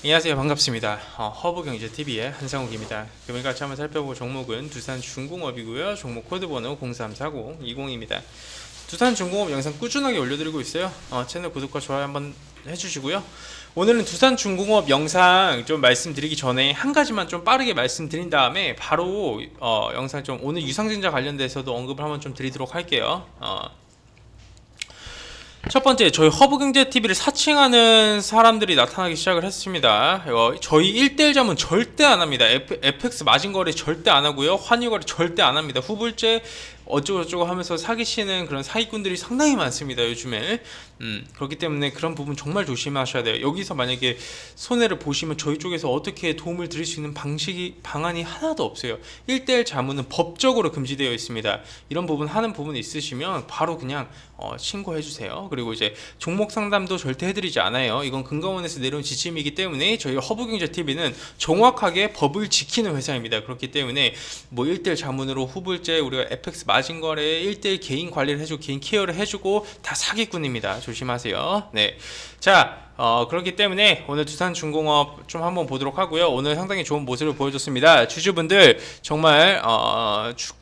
안녕하세요. 반갑습니다. 허브경제TV의 한상욱입니다. 금일 같이 한번 살펴볼 종목은 두산중공업이고요. 종목 코드번호 034020입니다. 두산중공업 영상 꾸준하게 올려드리고 있어요. 채널 구독과 좋아요 한번 해주시고요. 오늘은 두산중공업 영상 좀 말씀드리기 전에 한 가지만 좀 빠르게 말씀드린 다음에 바로 영상 좀 오늘 유상증자 관련돼서도 언급을 한번 좀 드리도록 할게요. 첫 번째, 저희 허브경제TV를 사칭하는 사람들이 나타나기 시작을 했습니다. 저희 1대1 자문 절대 안 합니다. FX 마진 거래 절대 안 하고요. 환율 거래 절대 안 합니다. 후불제 어쩌고저쩌고 하면서 사기치는 그런 사기꾼들이 상당히 많습니다, 요즘에. 그렇기 때문에 그런 부분 정말 조심하셔야 돼요. 여기서 만약에 손해를 보시면 저희 쪽에서 어떻게 도움을 드릴 수 있는 방안이 하나도 없어요. 1대1 자문은 법적으로 금지되어 있습니다. 이런 부분 하는 부분이 있으시면 바로 그냥 신고해 주세요. 그리고 이제 종목 상담도 절대 해드리지 않아요. 이건 금감원에서 내려온 지침이기 때문에 저희 허브경제TV는 정확하게 법을 지키는 회사입니다. 그렇기 때문에 뭐 1대1 자문으로 후불제 우리가 FX 마진 거래에 1대1 개인 관리를 해주고 개인 케어를 해주고 다 사기꾼입니다. 조심하세요. 네. 자, 그렇기 때문에 오늘 두산중공업 좀 한번 보도록 하고요. 오늘 상당히 좋은 모습을 보여줬습니다. 주주분들 정말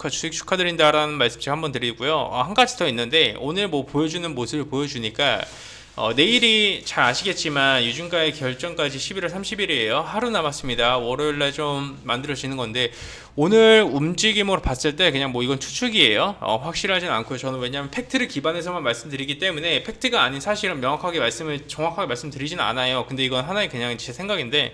주식 축하드린다라는 말씀 제가 한번 드리고요. 한 가지 더 있는데 오늘 뭐 보여주는 모습을 보여주니까 내일이 잘 아시겠지만 유준가의 결정까지 11월 30일이에요. 하루 남았습니다. 월요일날 좀 만들어지는 건데 오늘 움직임으로 봤을 때 그냥 뭐 이건 추측이에요. 확실하진 않고요. 저는 왜냐하면 팩트를 기반해서만 말씀드리기 때문에 팩트가 아닌 사실은 정확하게 말씀드리진 않아요. 근데 이건 하나의 그냥 제 생각인데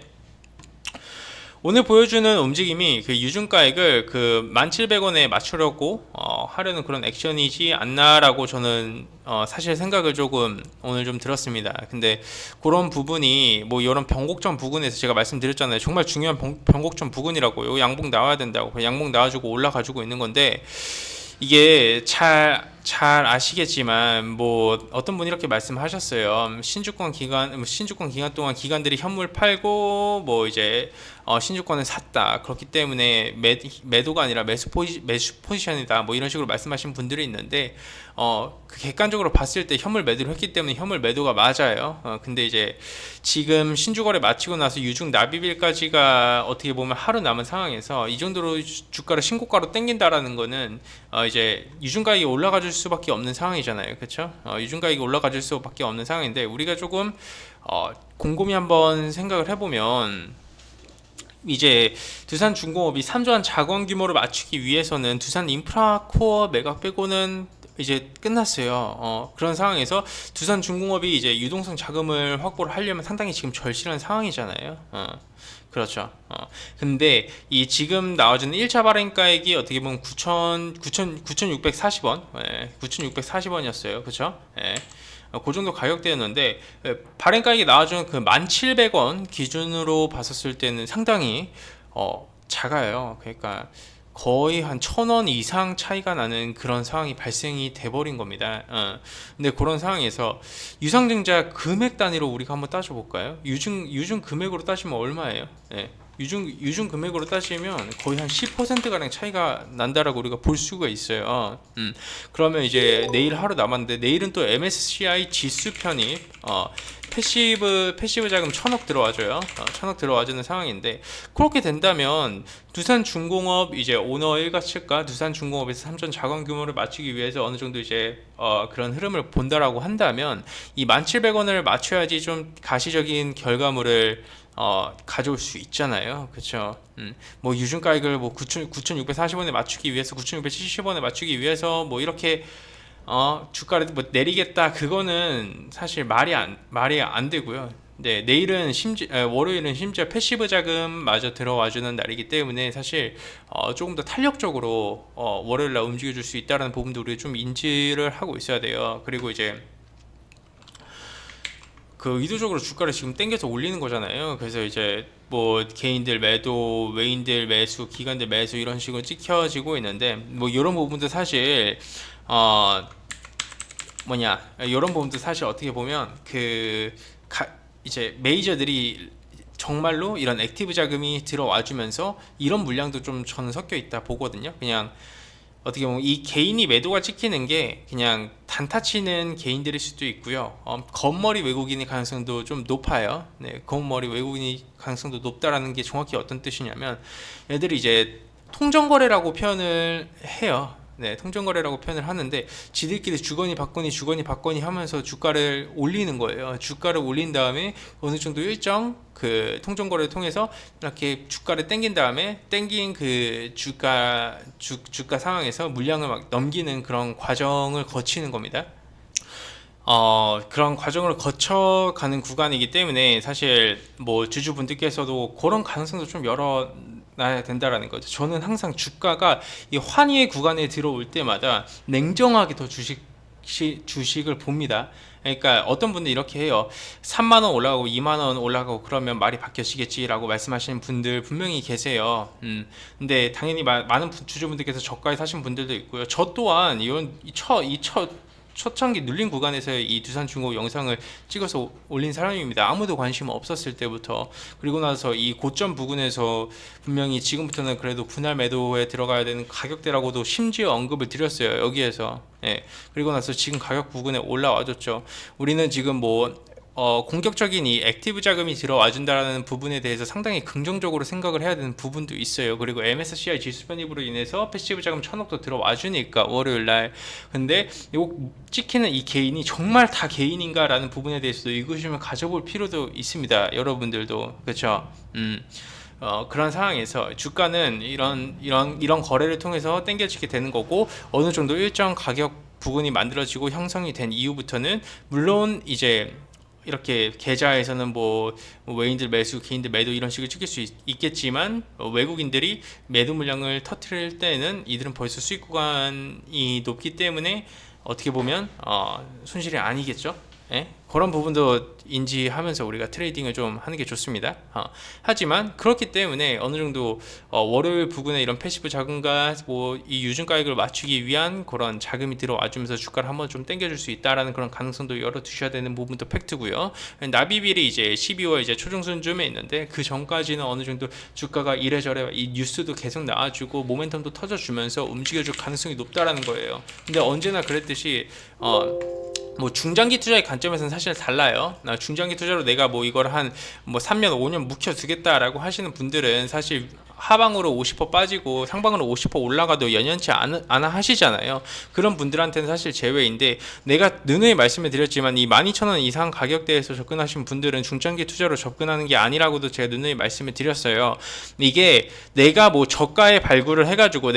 오늘 보여주는 움직임이 그 유증가액을 그 1,700원에 맞추려고 하려는 그런 액션이지 않나라고 저는 사실 생각을 조금 오늘 좀 들었습니다. 근데 그런 부분이 뭐 이런 변곡점 부근에서 제가 말씀드렸잖아요. 정말 중요한 변곡점 부근이라고요. 양봉 나와야 된다고. 양봉 나와주고 올라가지고 있는 건데 이게 잘 아시겠지만 뭐 어떤 분이 이렇게 말씀하셨어요. 신주권 기간 동안 기관들이 현물 팔고 뭐 이제 신주권을 샀다. 그렇기 때문에 매도가 아니라 매수 포지션이다. 뭐 이런 식으로 말씀하신 분들이 있는데 그 객관적으로 봤을 때 현물 매도를 했기 때문에 현물 매도가 맞아요. 근데 이제 지금 신주거래 마치고 나서 유중 납입일까지가 어떻게 보면 하루 남은 상황에서 이 정도로 주가를 신고가로 땡긴다라는 거는 이제 유중가액이 올라가줄 수밖에 없는 상황이잖아요. 그렇죠? 유중가액이 올라가줄 수밖에 없는 상황인데 우리가 조금 곰곰이 한번 생각을 해보면 이제 두산중공업이 3조한 자금 규모를 맞추기 위해서는 두산 인프라 코어 매각 빼고는 이제 끝났어요. 그런 상황에서 두산중공업이 이제 유동성 자금을 확보를 하려면 상당히 지금 절실한 상황이잖아요. 그렇죠. 근데 이 지금 나와주는 1차 발행가액이 어떻게 보면 9,640원, 9,640원이었어요. 그렇죠? 그 정도 가격대였는데 발행가액이 나와주는 그 1,700원 기준으로 봤었을 때는 상당히 작아요. 그러니까 거의 한 1,000원 이상 차이가 나는 그런 상황이 발생이 돼버린 겁니다. 근데 그런 상황에서 유상증자 금액 단위로 우리가 한번 따져볼까요? 유증 금액으로 따지면 얼마예요? 유증 금액으로 따지면 거의 한 10%가량 차이가 난다라고 우리가 볼 수가 있어요. 그러면 이제 내일 하루 남았는데 내일은 또 MSCI 지수 편입 패시브 자금 1,000억 들어와줘요. 1,000억 들어와주는 상황인데 그렇게 된다면 두산중공업 이제 오너 일가측과 두산중공업에서 3전 자금 규모를 맞추기 위해서 어느 정도 이제 그런 흐름을 본다라고 한다면 이 1,700원을 맞춰야지 좀 가시적인 결과물을 가져올 수 있잖아요. 그렇죠? 뭐 유증가액을 뭐 9,640원에 맞추기 위해서 9,670원에 맞추기 위해서 뭐 이렇게 주가를 뭐 내리겠다 그거는 사실 말이 안 되고요. 네, 월요일은 심지어 패시브 자금마저 들어와주는 날이기 때문에 사실 조금 더 탄력적으로 월요일날 움직여줄 수 있다는 부분도 우리가 좀 인지를 하고 있어야 돼요. 그리고 이제 그 의도적으로 주가를 지금 땡겨서 올리는 거잖아요. 그래서 이제 뭐 개인들 매도, 외인들 매수, 기관들 매수 이런 식으로 찍혀지고 있는데 뭐 이런 부분도 사실 이런 부분도 사실 어떻게 보면 이제 메이저들이 정말로 이런 액티브 자금이 들어와주면서 이런 물량도 좀 저는 섞여 있다 보거든요. 그냥 어떻게 보면 이 개인이 매도가 찍히는 게 그냥 단타 치는 개인들일 수도 있고요. 겉머리 외국인의 가능성도 좀 높아요. 네, 겉머리 외국인의 가능성도 높다라는 게 정확히 어떤 뜻이냐면 얘들이 이제 통정거래라고 표현을 해요. 네, 통정거래라고 표현을 하는데 지들끼리 주거니 받거니 하면서 주가를 올리는 거예요. 주가를 올린 다음에 어느 정도 일정 그 통정거래를 통해서 이렇게 주가를 땡긴 다음에 땡긴 그 주가 상황에서 물량을 막 넘기는 그런 과정을 거치는 겁니다. 그런 과정을 거쳐가는 구간이기 때문에 사실 뭐 주주분들께서도 그런 가능성도 좀 열어놔야 된다라는 거죠. 저는 항상 주가가 이 환희의 구간에 들어올 때마다 냉정하게 더 주식을 봅니다. 그러니까 어떤 분들 이렇게 해요. 3만원 올라가고 2만원 올라가고 그러면 말이 바뀌어지겠지라고 말씀하시는 분들 분명히 계세요. 근데 당연히 많은 주주분들께서 저가에 사신 분들도 있고요. 저 또한 초창기 눌린 구간에서 이 두산중공 영상을 찍어서 올린 사람입니다. 아무도 관심 없었을 때부터. 그리고 나서 이 고점 부근에서 분명히 지금부터는 그래도 분할 매도에 들어가야 되는 가격대라고도 심지어 언급을 드렸어요. 여기에서. 예. 그리고 나서 지금 가격 부근에 올라와줬죠. 우리는 지금 뭐 공격적인 이 액티브 자금이 들어와 준다라는 부분에 대해서 상당히 긍정적으로 생각을 해야 되는 부분도 있어요. 그리고 MSCI 지수 편입으로 인해서 패시브 자금 1,000억도 들어와 주니까 월요일 날. 근데 이거 찍히는 이 개인이 정말 다 개인인가라는 부분에 대해서도 의구심을 가져볼 필요도 있습니다. 여러분들도. 그렇죠? 그런 상황에서 주가는 이런 거래를 통해서 땡겨지게 되는 거고, 어느 정도 일정 가격 부분이 만들어지고 형성이 된 이후부터는 물론 이제 이렇게 계좌에서는 뭐 외인들 매수, 개인들 매도 이런 식으로 찍힐 수 있겠지만 외국인들이 매도 물량을 터트릴 때는 이들은 벌써 수익 구간이 높기 때문에 어떻게 보면 손실이 아니겠죠. 예? 그런 부분도 인지하면서 우리가 트레이딩을 좀 하는 게 좋습니다. 하지만 그렇기 때문에 어느 정도 월요일 부근에 이런 패시브 자금과 뭐 이 유증가액을 맞추기 위한 그런 자금이 들어와주면서 주가를 한번 좀 당겨줄 수 있다라는 그런 가능성도 열어두셔야 되는 부분도 팩트고요. 납입일이 이제 12월 이제 초중순쯤에 있는데 그 전까지는 어느 정도 주가가 이래저래 이 뉴스도 계속 나와주고 모멘텀도 터져주면서 움직여줄 가능성이 높다라는 거예요. 근데 언제나 그랬듯이 뭐 중장기 투자의 관점에서는 사실 달라요. 중장기 투자로 내가 뭐 이걸 한 뭐 3년 5년 묵혀두겠다라고 하시는 분들은 사실 하방으로 50% 빠지고 상방으로 50% 올라가도 연연치 않아 하시잖아요. 그런 분들한테는 사실 제외인데, 내가 누누이 말씀을 드렸지만 이 12,000원 이상 가격대에서 접근하신 분들은 중장기 투자로 접근하는 게 아니라고도 제가 누누이 말씀을 드렸어요. 이게 내가 뭐 저가에 발굴을 해가지고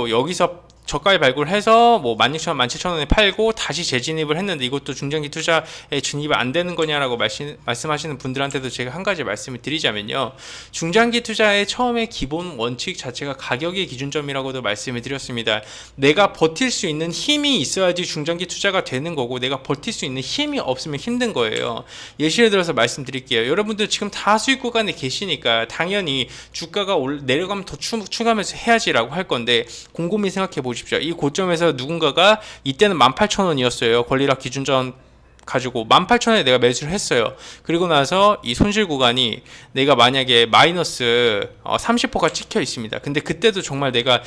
여기서 저가에 발굴해서 뭐 16,000원, 17,000원에 팔고 다시 재진입을 했는데 이것도 중장기 투자에 진입이 안 되는 거냐라고 말씀하시는 분들한테도 제가 한 가지 말씀을 드리자면요. 중장기 투자의 처음에 기본 원칙 자체가 가격의 기준점이라고도 말씀을 드렸습니다. 내가 버틸 수 있는 힘이 있어야지 중장기 투자가 되는 거고, 내가 버틸 수 있는 힘이 없으면 힘든 거예요. 예시를 들어서 말씀드릴게요. 여러분들 지금 다 수익 구간에 계시니까 당연히 주가가 내려가면 더 추가하면서 해야지라고 할 건데, 곰곰이 생각해 보십시오. 이 고점에서 누군가가 이때는 18,000원이었어요. 권리락 기준점 가지고 18,000원에 내가 매수를 했어요. 그리고 나서 이 손실 구간이 내가 만약에 마이너스 30%가 찍혀 있습니다. 근데 그때도 정말 내가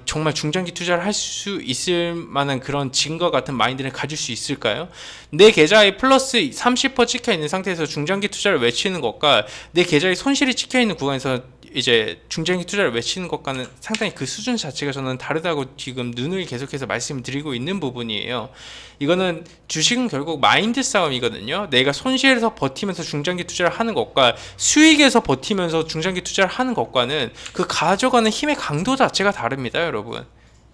정말 중장기 투자를 할 수 있을 만한 그런 지금과 같은 마인드를 가질 수 있을까요? 내 계좌에 플러스 30% 찍혀 있는 상태에서 중장기 투자를 외치는 것과 내 계좌에 손실이 찍혀 있는 구간에서 이제 중장기 투자를 외치는 것과는 상당히 그 수준 자체가 저는 다르다고 지금 누누이 계속해서 말씀드리고 있는 부분이에요. 이거는 주식은 결국 마인드 싸움이거든요. 내가 손실에서 버티면서 중장기 투자를 하는 것과 수익에서 버티면서 중장기 투자를 하는 것과는 그 가져가는 힘의 강도 자체가 다릅니다, 여러분.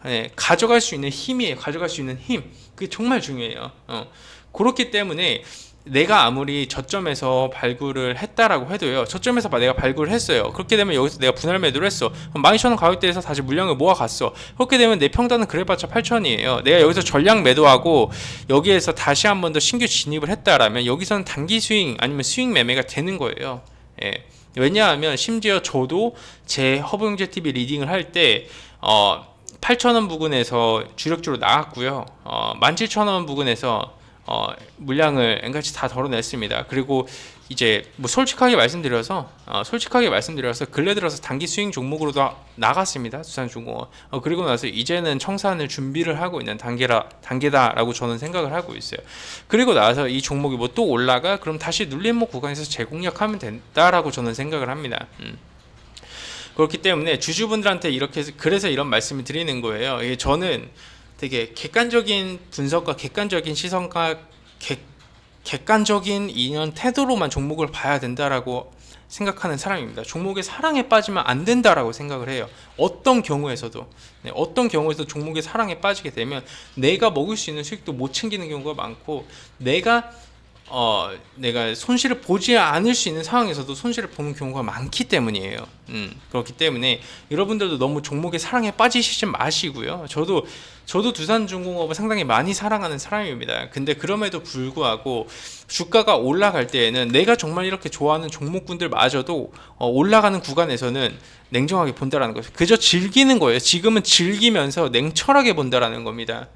네, 가져갈 수 있는 힘이에요. 가져갈 수 있는 힘. 그게 정말 중요해요. 그렇기 때문에 내가 아무리 저점에서 발굴을 했다라고 해도요, 저점에서 내가 발굴을 했어요. 그렇게 되면 여기서 내가 분할 매도를 했어. 12,000원 가격대에서 다시 물량을 모아갔어. 그렇게 되면 내 평단은 그래봤자 8,000원이에요. 내가 여기서 전량 매도하고 여기에서 다시 한 번 더 신규 진입을 했다라면 여기서는 단기 스윙 아니면 스윙 매매가 되는 거예요. 예. 왜냐하면 심지어 저도 제 허브경제TV 리딩을 할 때 8,000원 부근에서 주력주로 나왔고요. 17,000원 부근에서 물량을 N같이 다 덜어냈습니다. 그리고 이제 뭐 솔직하게 말씀드려서 근래 들어서 단기 스윙 종목으로도 나갔습니다. 두산중공업. 그리고 나서 이제는 청산을 준비를 하고 있는 단계다라고 저는 생각을 하고 있어요. 그리고 나서 이 종목이 뭐 또 올라가 그럼 다시 눌림목 구간에서 재공략하면 된다라고 저는 생각을 합니다. 그렇기 때문에 주주분들한테 이렇게 그래서 이런 말씀을 드리는 거예요. 저는 되게 객관적인 분석과 객관적인 시선과 객관적인 이런 태도로만 종목을 봐야 된다라고 생각하는 사람입니다. 종목의 사랑에 빠지면 안 된다라고 생각을 해요. 어떤 경우에서도 종목의 사랑에 빠지게 되면 내가 먹을 수 있는 수익도 못 챙기는 경우가 많고 내가 손실을 보지 않을 수 있는 상황에서도 손실을 보는 경우가 많기 때문이에요. 그렇기 때문에 여러분들도 너무 종목의 사랑에 빠지시지 마시고요. 저도 두산중공업을 상당히 많이 사랑하는 사람입니다. 근데 그럼에도 불구하고 주가가 올라갈 때에는 내가 정말 이렇게 좋아하는 종목군들마저도 올라가는 구간에서는 냉정하게 본다라는 거죠. 그저 즐기는 거예요. 지금은 즐기면서 냉철하게 본다라는 겁니다.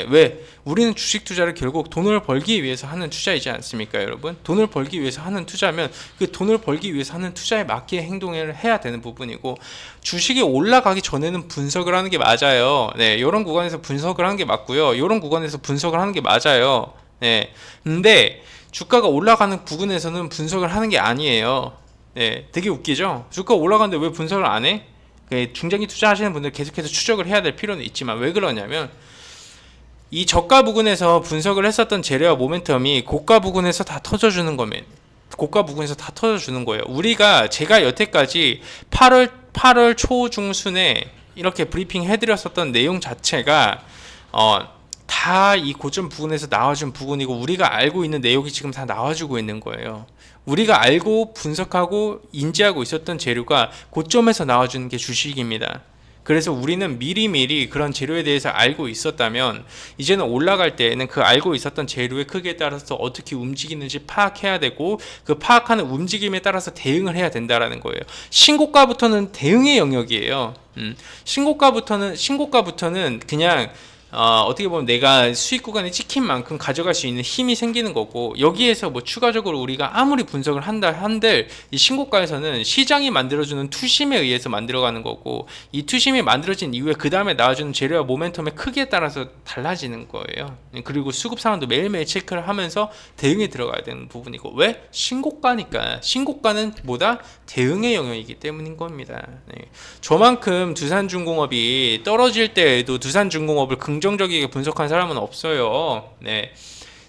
왜? 우리는 주식 투자를 결국 돈을 벌기 위해서 하는 투자이지 않습니까, 여러분? 돈을 벌기 위해서 하는 투자면 그 돈을 벌기 위해서 하는 투자에 맞게 행동을 해야 되는 부분이고, 주식이 올라가기 전에는 분석을 하는 게 맞아요. 이런 구간에서 분석을 하는 게 맞고요. 이런 구간에서 분석을 하는 게 맞아요. 근데 주가가 올라가는 부분에서는 분석을 하는 게 아니에요. 되게 웃기죠? 주가 올라가는데 왜 분석을 안 해? 중장기 투자하시는 분들 계속해서 추적을 해야 될 필요는 있지만 왜 그러냐면 이 저가 부근에서 분석을 했었던 재료와 모멘텀이 고가 부근에서 다 터져주는 거면 고가 부근에서 다 터져주는 거예요. 제가 여태까지 8월 초중순에 이렇게 브리핑 해드렸었던 내용 자체가 다 이 고점 부근에서 나와준 부분이고 우리가 알고 있는 내용이 지금 다 나와주고 있는 거예요. 우리가 알고 분석하고 인지하고 있었던 재료가 고점에서 나와주는 게 주식입니다. 그래서 우리는 미리미리 그런 재료에 대해서 알고 있었다면 이제는 올라갈 때에는 그 알고 있었던 재료의 크기에 따라서 어떻게 움직이는지 파악해야 되고 그 파악하는 움직임에 따라서 대응을 해야 된다라는 거예요. 신고가부터는 대응의 영역이에요. 신고가부터는 그냥 어떻게 보면 내가 수익 구간에 찍힌 만큼 가져갈 수 있는 힘이 생기는 거고, 여기에서 뭐 추가적으로 우리가 아무리 분석을 한다 한들 이 신고가에서는 시장이 만들어주는 투심에 의해서 만들어가는 거고, 이 투심이 만들어진 이후에 그 다음에 나와주는 재료와 모멘텀의 크기에 따라서 달라지는 거예요. 그리고 수급 상황도 매일매일 체크를 하면서 대응에 들어가야 되는 부분이고, 왜? 신고가니까. 신고가는 뭐다? 대응의 영역이기 때문인 겁니다. 저만큼 두산중공업이 떨어질 때에도 두산중공업을 긍정적이게 분석한 사람은 없어요.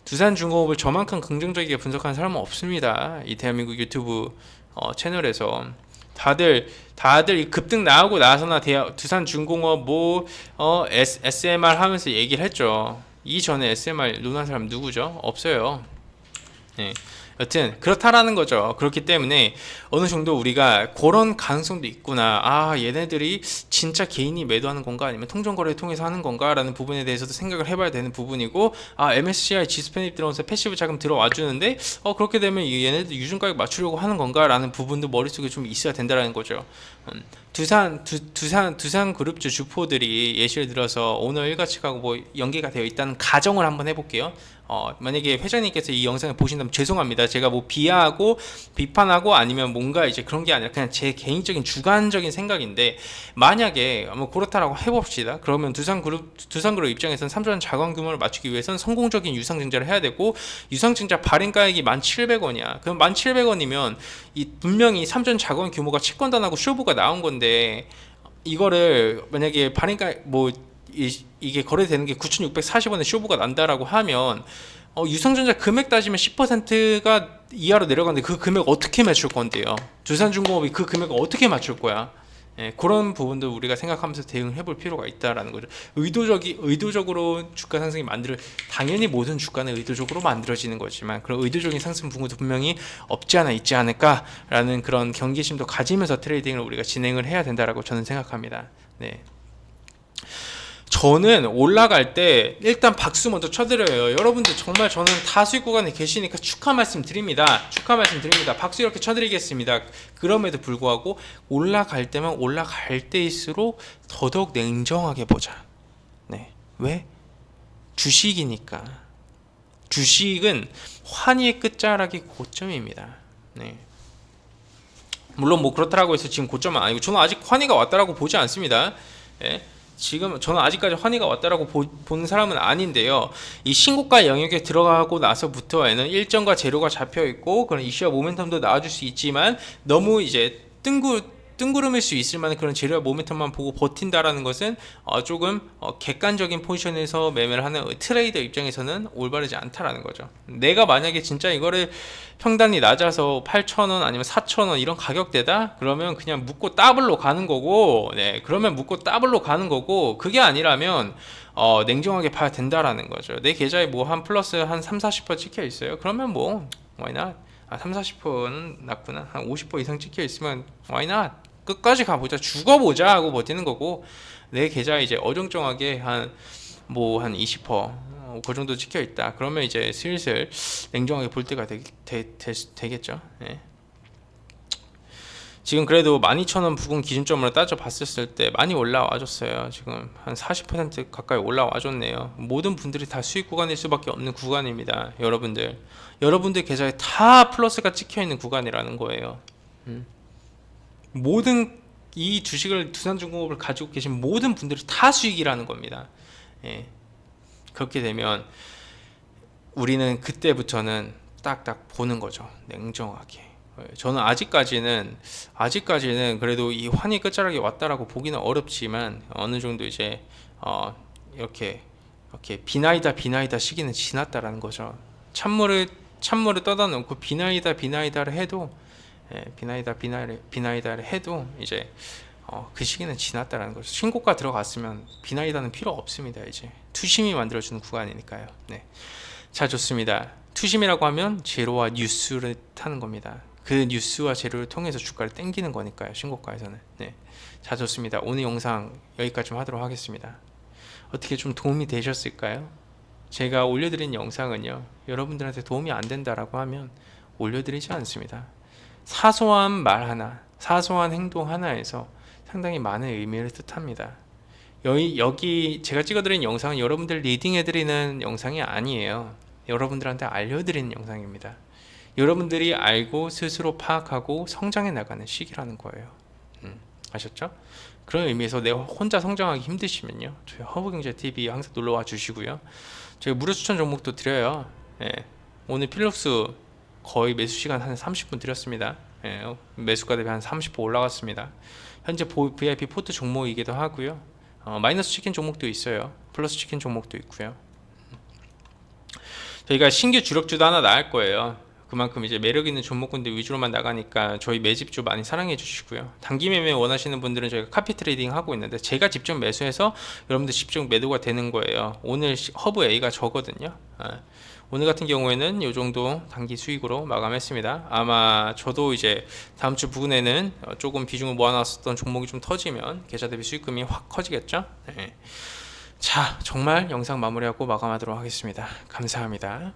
두산중공업을 저만큼 긍정적이게 분석한 사람은 없습니다. 이 대한민국 유튜브 채널에서 다들 이 급등 나오고 나서나 두산중공업 SMR 하면서 얘기를 했죠. 이전에 SMR 논한 사람 누구죠? 없어요. 여튼 그렇다라는 거죠. 그렇기 때문에 어느 정도 우리가 그런 가능성도 있구나, 얘네들이 진짜 개인이 매도하는 건가 아니면 통정거래를 통해서 하는 건가 라는 부분에 대해서도 생각을 해봐야 되는 부분이고, MSCI 지수 편입 들어오면서 패시브 자금 들어와 주는데 그렇게 되면 얘네들 유증가격 맞추려고 하는 건가 라는 부분도 머릿속에 좀 있어야 된다라는 거죠. 두산그룹주 주포들이 예시를 들어서 오늘 일가치하고 뭐 연계가 되어 있다는 가정을 한번 해볼게요. 만약에 회장님께서 이 영상을 보신다면 죄송합니다. 제가 뭐 비하하고 비판하고 아니면 뭔가 이제 그런 게 아니라 그냥 제 개인적인 주관적인 생각인데, 만약에 뭐 그렇다라고 해봅시다. 그러면 두산그룹 입장에서는 3조원 자금 규모를 맞추기 위해서는 성공적인 유상증자를 해야 되고, 유상증자 발행가액이 1,700원이야. 그럼 1,700원이면 이 분명히 3조원 자금 규모가 채권단하고 쇼부가 나온 건데, 이거를 만약에 발행가액 이게 거래되는 게 9,640원에 쇼부가 난다라고 하면 유상증자 금액 따지면 10%가 이하로 내려가는데 그 금액 어떻게 맞출 건데요? 두산중공업이 그 금액을 어떻게 맞출 거야? 그런 부분도 우리가 생각하면서 대응을 해볼 필요가 있다라는 거죠. 의도적으로 주가 상승이 당연히 모든 주가는 의도적으로 만들어지는 거지만 그런 의도적인 상승 부분도 분명히 없지 않아 있지 않을까라는 그런 경계심도 가지면서 트레이딩을 우리가 진행을 해야 된다라고 저는 생각합니다. 저는 올라갈 때 일단 박수 먼저 쳐드려요. 여러분들 정말 저는 다 수익 구간에 계시니까 축하 말씀 드립니다. 박수 이렇게 쳐드리겠습니다. 그럼에도 불구하고 올라갈 때만 올라갈 때일수록 더더욱 냉정하게 보자. 왜? 주식이니까. 주식은 환희의 끝자락이 고점입니다. 네. 물론 뭐 그렇다라고 해서 지금 고점은 아니고 저는 아직 환희가 왔다라고 보지 않습니다. 예. 지금 저는 아직까지 환희가 왔다라고 보는 사람은 아닌데요. 이 신고가 영역에 들어가고 나서부터에는 일정과 재료가 잡혀 있고 그런 이슈와 모멘텀도 나와줄 수 있지만 너무 이제 뜬구름일 수 있을 만한 그런 재료와 모멘텀만 보고 버틴다라는 것은 조금 객관적인 포지션에서 매매를 하는 트레이더 입장에서는 올바르지 않다라는 거죠. 내가 만약에 진짜 이거를 평단이 낮아서 8,000원 아니면 4,000원 이런 가격대다? 그러면 그냥 묶고 더블로 가는 거고, 네, 그러면 묶고 더블로 가는 거고, 그게 아니라면 냉정하게 봐야 된다라는 거죠. 내 계좌에 뭐 한 플러스 한 3, 40% 찍혀 있어요. 그러면 뭐 why not? 3, 40%는 낮구나. 한 50% 이상 찍혀 있으면 why not? 끝까지 가보자, 죽어보자 하고 버티는 거고, 내 계좌에 이제 어정쩡하게 한 20%, 그 정도 찍혀 있다. 그러면 이제 슬슬 냉정하게 볼 때가 되겠죠. 예. 지금 그래도 12,000원 부근 기준점으로 따져 봤을 때 많이 올라와 줬어요. 지금 한 40% 가까이 올라와 줬네요. 모든 분들이 다 수익 구간일 수밖에 없는 구간입니다. 여러분들 계좌에 다 플러스가 찍혀 있는 구간이라는 거예요. 모든 이 주식을 두산중공업을 가지고 계신 모든 분들이 다 수익이라는 겁니다. 예. 그렇게 되면 우리는 그때부터는 딱딱 보는 거죠. 냉정하게. 저는 아직까지는 그래도 이 환희 끝자락에 왔다라고 보기는 어렵지만 어느 정도 이제 이렇게 비나이다 시기는 지났다라는 거죠. 찬물을 떠다 놓고 비나이다를 해도 비나이다를 해도 이제 그 시기는 지났다라는 거죠. 신고가 들어갔으면 비나이다는 필요 없습니다. 이제 투심이 만들어주는 구간이니까요. 네. 자, 좋습니다. 투심이라고 하면 재료와 뉴스를 타는 겁니다. 그 뉴스와 재료를 통해서 주가를 땡기는 거니까요. 신고가에서는. 네. 자, 좋습니다. 오늘 영상 여기까지 좀 하도록 하겠습니다. 어떻게 좀 도움이 되셨을까요? 제가 올려드린 영상은요, 여러분들한테 도움이 안 된다라고 하면 올려드리지 않습니다. 사소한 말 하나, 사소한 행동 하나에서 상당히 많은 의미를 뜻합니다. 여기 제가 찍어드린 영상은 여러분들 리딩해드리는 영상이 아니에요. 여러분들한테 알려드리는 영상입니다. 여러분들이 알고 스스로 파악하고 성장해 나가는 시기라는 거예요. 아셨죠? 그런 의미에서 내가 혼자 성장하기 힘드시면요, 저희 허브경제TV 항상 놀러와 주시고요. 저희 무료 추천 종목도 드려요. 예. 오늘 필록스 거의 매수 시간 한 30분 드렸습니다. 예. 매수가 대비 한 30% 올라갔습니다. 현재 VIP 포트 종목이기도 하고요. 마이너스 치킨 종목도 있어요. 플러스 치킨 종목도 있고요. 저희가 신규 주력주도 하나 나갈 거예요. 그만큼 이제 매력 있는 종목군들 위주로만 나가니까 저희 매집주 많이 사랑해 주시고요. 단기 매매 원하시는 분들은 저희가 카피 트레이딩 하고 있는데 제가 직접 매수해서 여러분들 직접 매도가 되는 거예요. 오늘 허브 A가 저거든요. 오늘 같은 경우에는 이 정도 단기 수익으로 마감했습니다. 아마 저도 이제 다음 주 부근에는 조금 비중을 모아놨었던 종목이 좀 터지면 계좌 대비 수익금이 확 커지겠죠. 네. 자, 정말 영상 마무리하고 마감하도록 하겠습니다. 감사합니다.